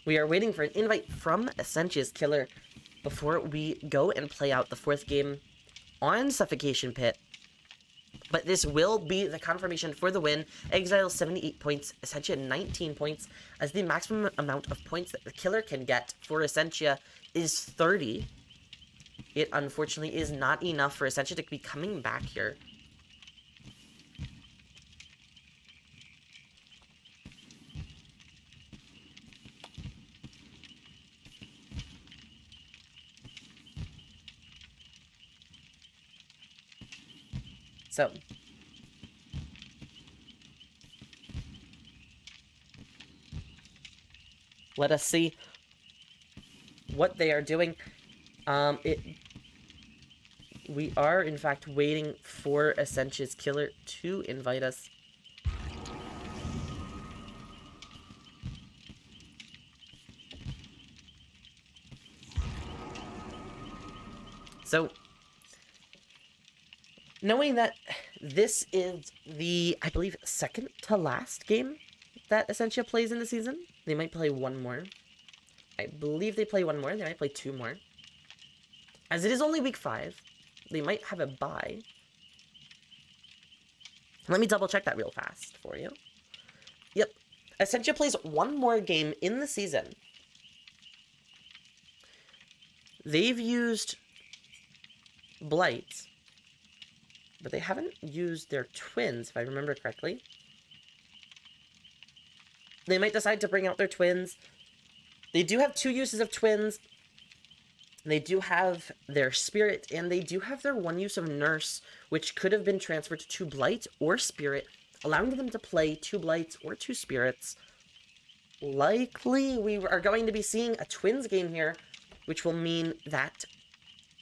we are waiting for an invite from Ascensia's killer before we go and play out the fourth game on Suffocation Pit. But this will be the confirmation for the win. Exile 78 points, Ascensia 19 points, as the maximum amount of points that the killer can get for Ascensia is 30. It unfortunately is not enough for Ascensia to be coming back here. So, let us see what they are doing. We are, in fact, waiting for Ascensia's killer to invite us. So, knowing that this is the, I believe, second to last game that Ascensia plays in the season, they might play one more. I believe they play one more. They might play two more. As it is only week 5, they might have a bye. Let me double check that real fast for you. Yep. Ascensia plays one more game in the season. they've used Blight, but they haven't used their twins, if I remember correctly. They might decide to bring out their twins. They do have 2 uses of twins. They do have their Spirit, and they do have their 1 use of Nurse, which could have been transferred to Blight or Spirit, allowing them to play 2 Blights or 2 Spirits. Likely, we are going to be seeing a Twins game here, which will mean that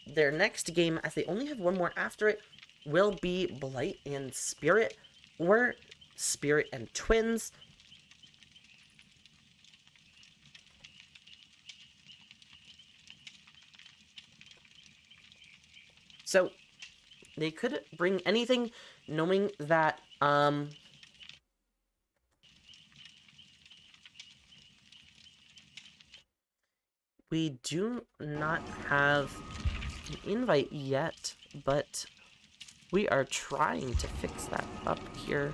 their next game, as they only have 1 more after it, will be Blight and Spirit, or Spirit and Twins. So, they could bring anything, knowing that, we do not have an invite yet, but we are trying to fix that up here.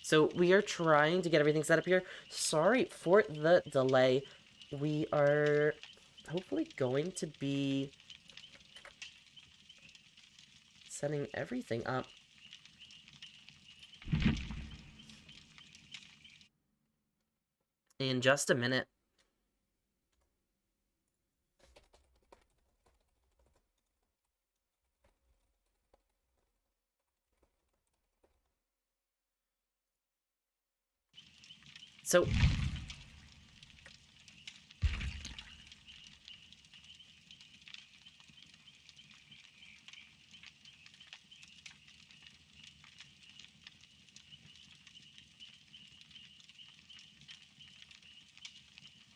So we are trying to get everything set up here. Sorry for the delay. We are hopefully going to be setting everything up. In just a minute. So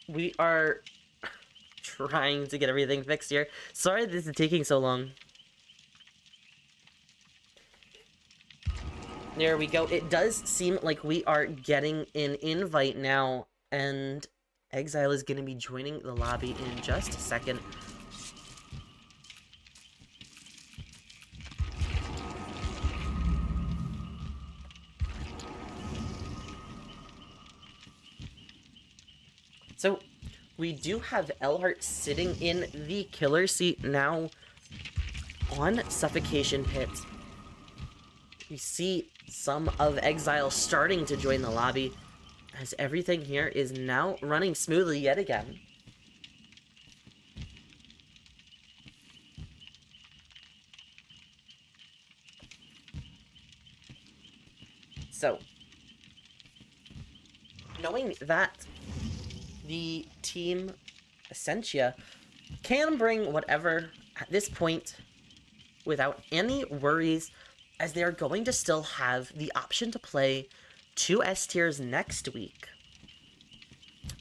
we are trying to get everything fixed here. Sorry this is taking so long. There we go. It does seem like we are getting an invite now, and Exile is going to be joining the lobby in just a second. So, we do have Elhart sitting in the killer seat now on Suffocation Pit. We see some of Exile starting to join the lobby, as everything here is now running smoothly yet again. So, knowing that the team Ascensia can bring whatever at this point without any worries, as they are going to still have the option to play 2 S tiers next week,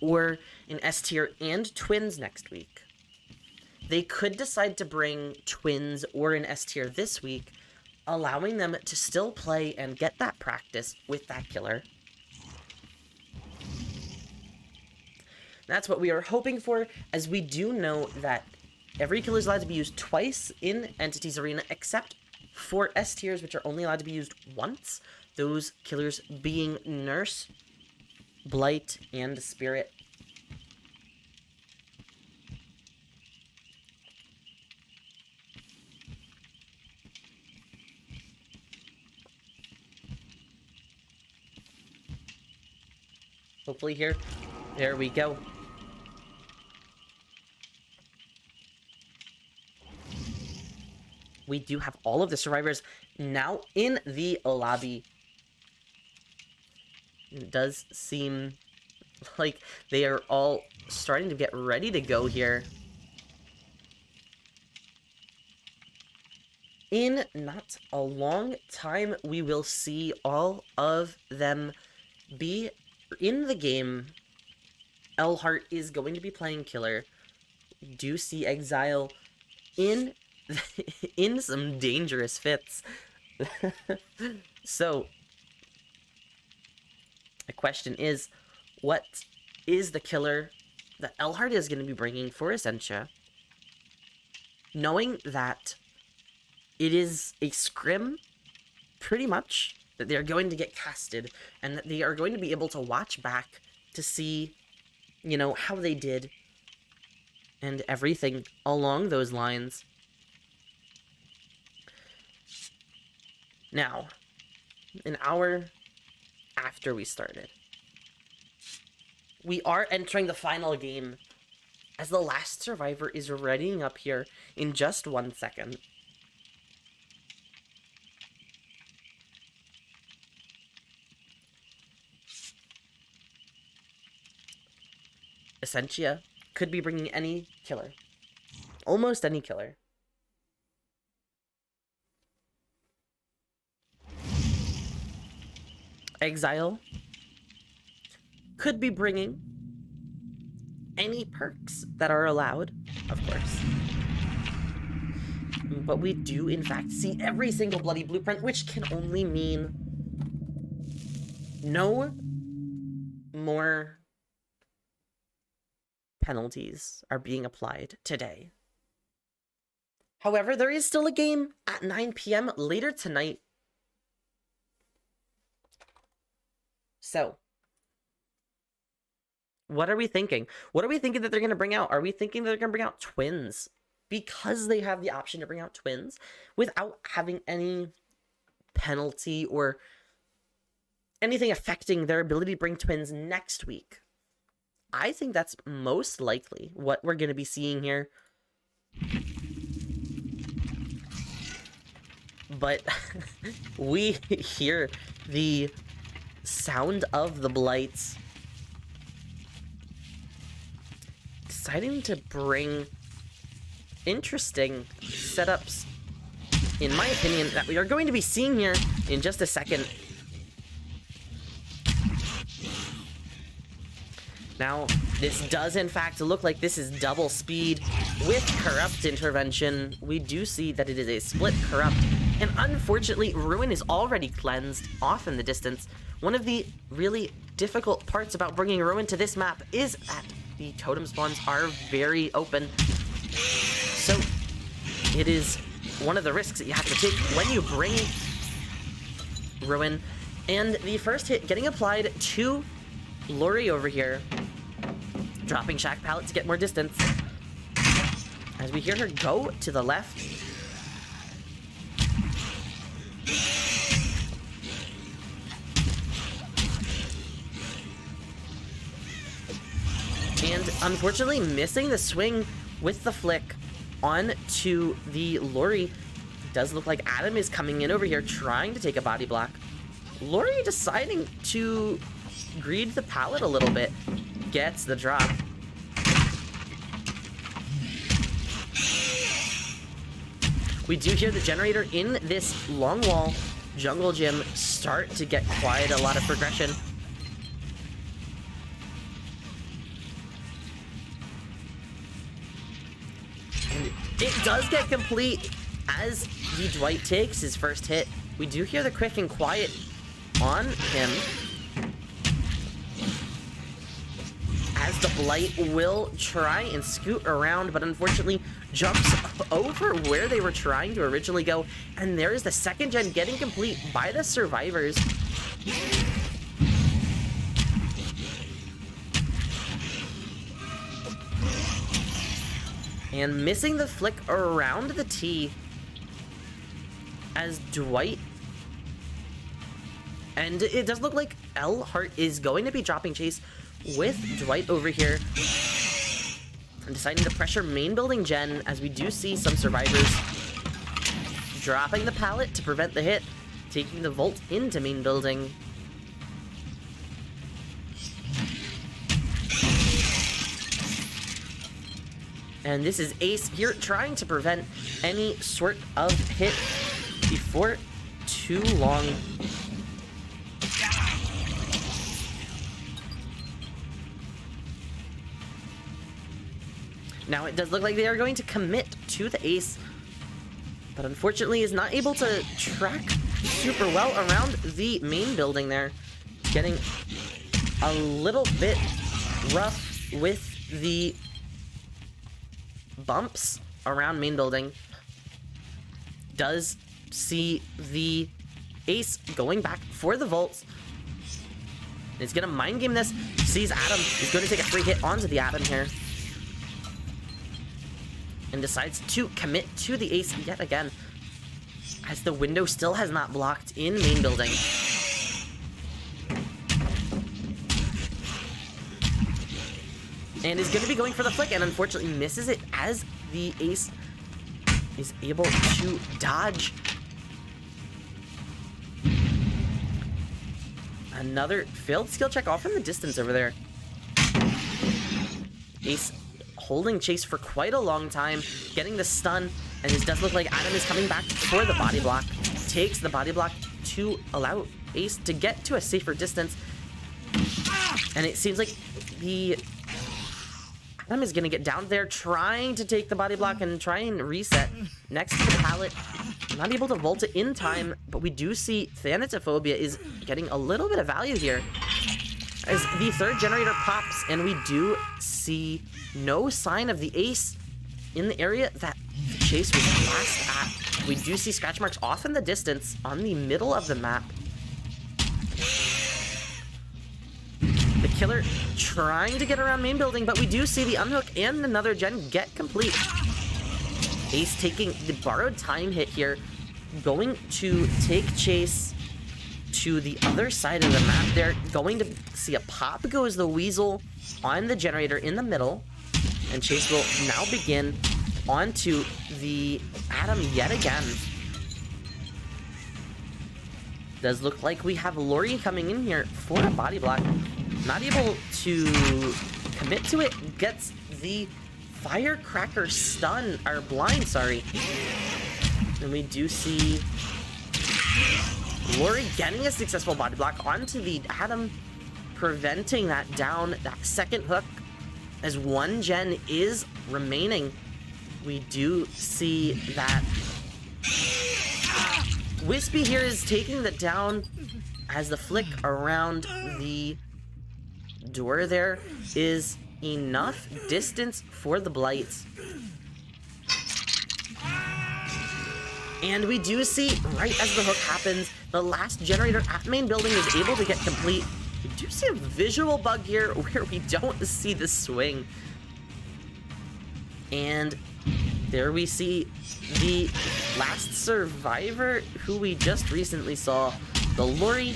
or an S tier and twins next week. They could decide to bring twins or an S tier this week, allowing them to still play and get that practice with that killer. That's what we are hoping for, as we do know that every killer is allowed to be used twice in Entities Arena, except for S tiers, which are only allowed to be used once. Those killers being Nurse, Blight, and Spirit. Hopefully here, there we go. We do have all of the survivors now in the lobby. It does seem like they are all starting to get ready to go here. In not a long time, we will see all of them be in the game. Elhart is going to be playing killer. You do see Exile in in some dangerous fits. So the question is, what is the killer that Elhart is going to be bringing for Ascensia? Knowing that it is a scrim, pretty much, that they're going to get casted, and that they are going to be able to watch back to see, you know, how they did, and everything along those lines. Now, an hour after we started, we are entering the final game, as the last survivor is readying up here in just 1 second. Ascensia could be bringing any killer. Almost any killer. Exile could be bringing any perks that are allowed, of course. But we do, in fact, see every single bloody blueprint, which can only mean no more penalties are being applied today. However, there is still a game at 9 p.m. later tonight. So, what are we thinking? What are we thinking that they're going to bring out? Are we thinking that they're going to bring out twins? Because they have the option to bring out twins without having any penalty or anything affecting their ability to bring twins next week. I think that's most likely what we're going to be seeing here. But we hear the sound of the blights deciding to bring interesting setups, in my opinion, that we are going to be seeing here in just a second. Now, this does in fact look like this is double speed with Corrupt intervention. We do see that it is a split Corrupt, and unfortunately, Ruin is already cleansed off in the distance. One of the really difficult parts about bringing Ruin to this map is that the totem spawns are very open. So, it is one of the risks that you have to take when you bring Ruin. And the first hit getting applied to Lori over here, dropping Shack Pallet to get more distance. As we hear her go to the left. And unfortunately missing the swing with the flick on to the Lori. It does look like Adam is coming in over here trying to take a body block. Lori deciding to greed the pallet a little bit. Gets the drop. We do hear the generator in this long wall jungle gym start to get quite a lot of progression. And it does get complete as the Dwight takes his first hit. We do hear the quick and quiet on him, as the Blight will try and scoot around, but unfortunately jumps over where they were trying to originally go. And there is the second gen getting complete by the survivors. And missing the flick around the T as Dwight. And it does look like Elhart is going to be dropping chase with Dwight over here. And deciding to pressure main building gen, as we do see some survivors dropping the pallet to prevent the hit, taking the Volt into main building. And this is Ace here trying to prevent any sort of hit before too long. Now it does look like they are going to commit to the ace, but unfortunately is not able to track super well around the main building there. Getting a little bit rough with the bumps around main building. Does see the ace going back for the vaults. He's gonna mind game this. Sees Adam. He's going to take a free hit onto the Adam here. And decides to commit to the ace yet again, as the window still has not blocked in main building. And is going to be going for the flick, and unfortunately misses it as the ace is able to dodge. Another failed skill check off in the distance over there. Ace holding chase for quite a long time, getting the stun, and this does look like Adam is coming back for the body block. Takes the body block to allow Ace to get to a safer distance. And it seems like the Adam is going to get down there, trying to take the body block and try and reset next to the pallet. Not able to vault it in time, but we do see Thanatophobia is getting a little bit of value here, as the third generator pops, and we do see no sign of the ace in the area that the chase was last at. We do see scratch marks off in the distance on the middle of the map. The killer trying to get around main building, but we do see the unhook and another gen get complete. Ace taking the borrowed time hit here, going to take chase to the other side of the map. They're going to see a pop goes the weasel on the generator in the middle, and chase will now begin onto the Adam yet again. Does look like we have Lori coming in here for a body block. Not able to commit to it, gets the firecracker stun, or blind, sorry. And we do see Lori getting a successful body block onto the Adam, preventing that down, that second hook, as one gen is remaining. We do see that Wispy here is taking the down, as the flick around the door there is enough distance for the blights. And we do see, right as the hook happens, the last generator at main building is able to get complete. We do see a visual bug here where we don't see the swing. And there we see the last survivor who we just recently saw, the Lori,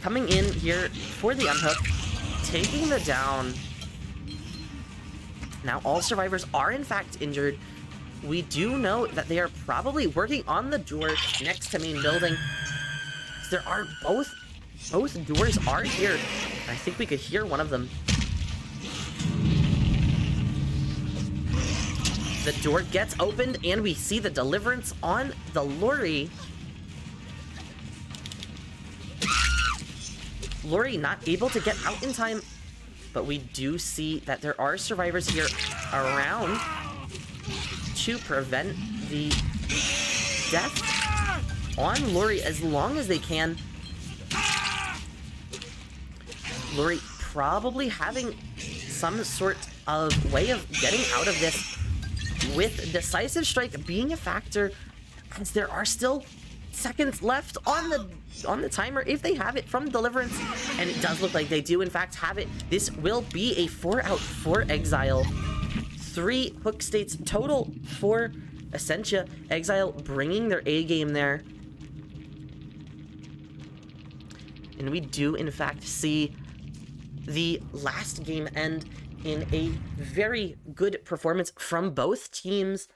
coming in here for the unhook, taking the down. Now all survivors are in fact injured. We do know that they are probably working on the door next to main building. There are both doors are here. I think we could hear one of them. The door gets opened, and we see the deliverance on the Lori. Lori not able to get out in time, but we do see that there are survivors here around to prevent the death on Lori as long as they can. Lori probably having some sort of way of getting out of this, with Decisive Strike being a factor, as there are still seconds left on the timer if they have it from Deliverance, and it does look like they do in fact have it. This will be a 4-out for Exile. 3 hook states total for Ascensia. Exile bringing their A game there. And we do in fact see the last game end in a very good performance from both teams.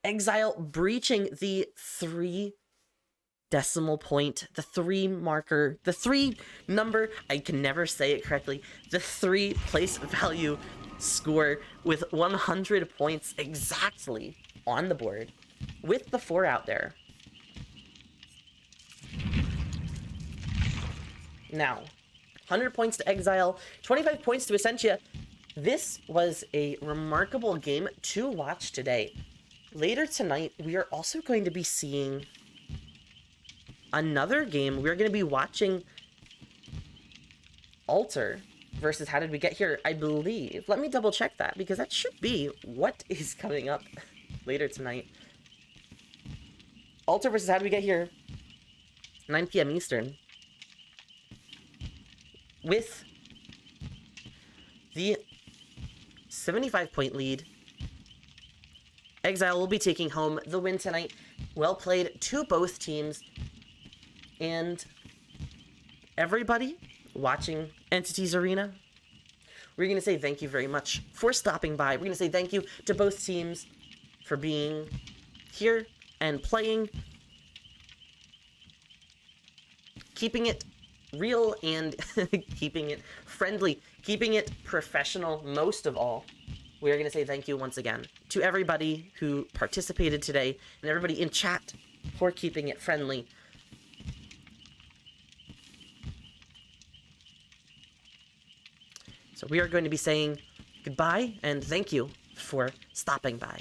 Exile breaching the 3 decimal point, the 3 marker, the 3 number, I can never say it correctly, the 3 place value score with 100 points exactly on the board, with the 4 out there. Now, 100 points to Exile, 25 points to Ascensia. This was a remarkable game to watch today. Later tonight, we are also going to be seeing another game. We're going to be watching Alter versus How Did We Get Here, I believe. Let me double check that, because that should be what is coming up later tonight. Alter versus How Did We Get Here, 9 p.m. Eastern. With the 75-point lead, Exile will be taking home the win tonight. Well played to both teams. And everybody watching Entities Arena, we're going to say thank you very much for stopping by. We're going to say thank you to both teams for being here and playing, keeping it real and keeping it friendly, keeping it professional most of all. We are going to say thank you once again to everybody who participated today and everybody in chat for keeping it friendly. So we are going to be saying goodbye and thank you for stopping by.